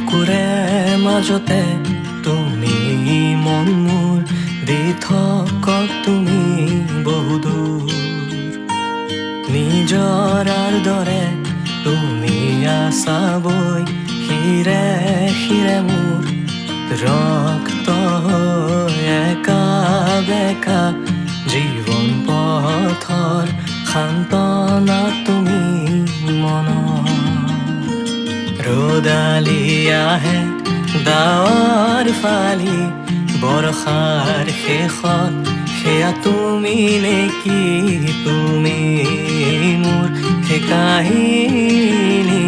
চকুৰে মাজতে তুমি মন মোৰ দি থকা তুমি বহুদূৰ নিজৰাৰ দৰে তুমি আছা বৈ শিৰে শিৰে মোৰ ৰক্ত একা বেকা জীৱন পথৰ সান্তনা তুমি মনৰ ৰ'দালি আহে ডাৱৰ ফালি বৰষাৰ শেষত সেয়া তুমি নেকি তুমি মোৰ সেই কাহিনী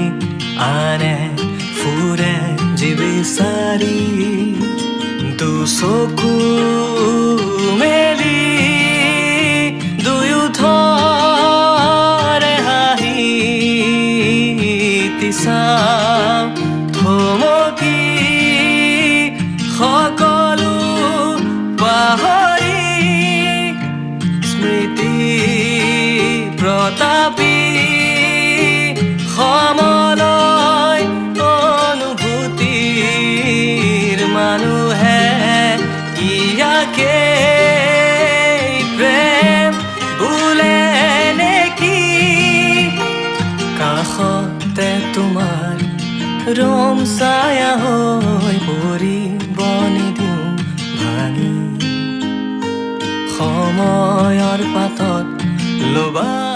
আনে ফুৰে যি বিচাৰি দুচকু মেলি দুয়ো ধৰে হাঁহি চাওঁ থমকি সকলো পাহৰি স্মৃতি প্ৰতাপী সমলয় অনুভূতিৰ মানুহে ইয়াকে প্ৰেম বোলে নেকি কাষতে তোমাৰ ৰম ছায়া হৈ পৰিব নিদিওঁ ভাঙি সময়ৰ পাতত লবা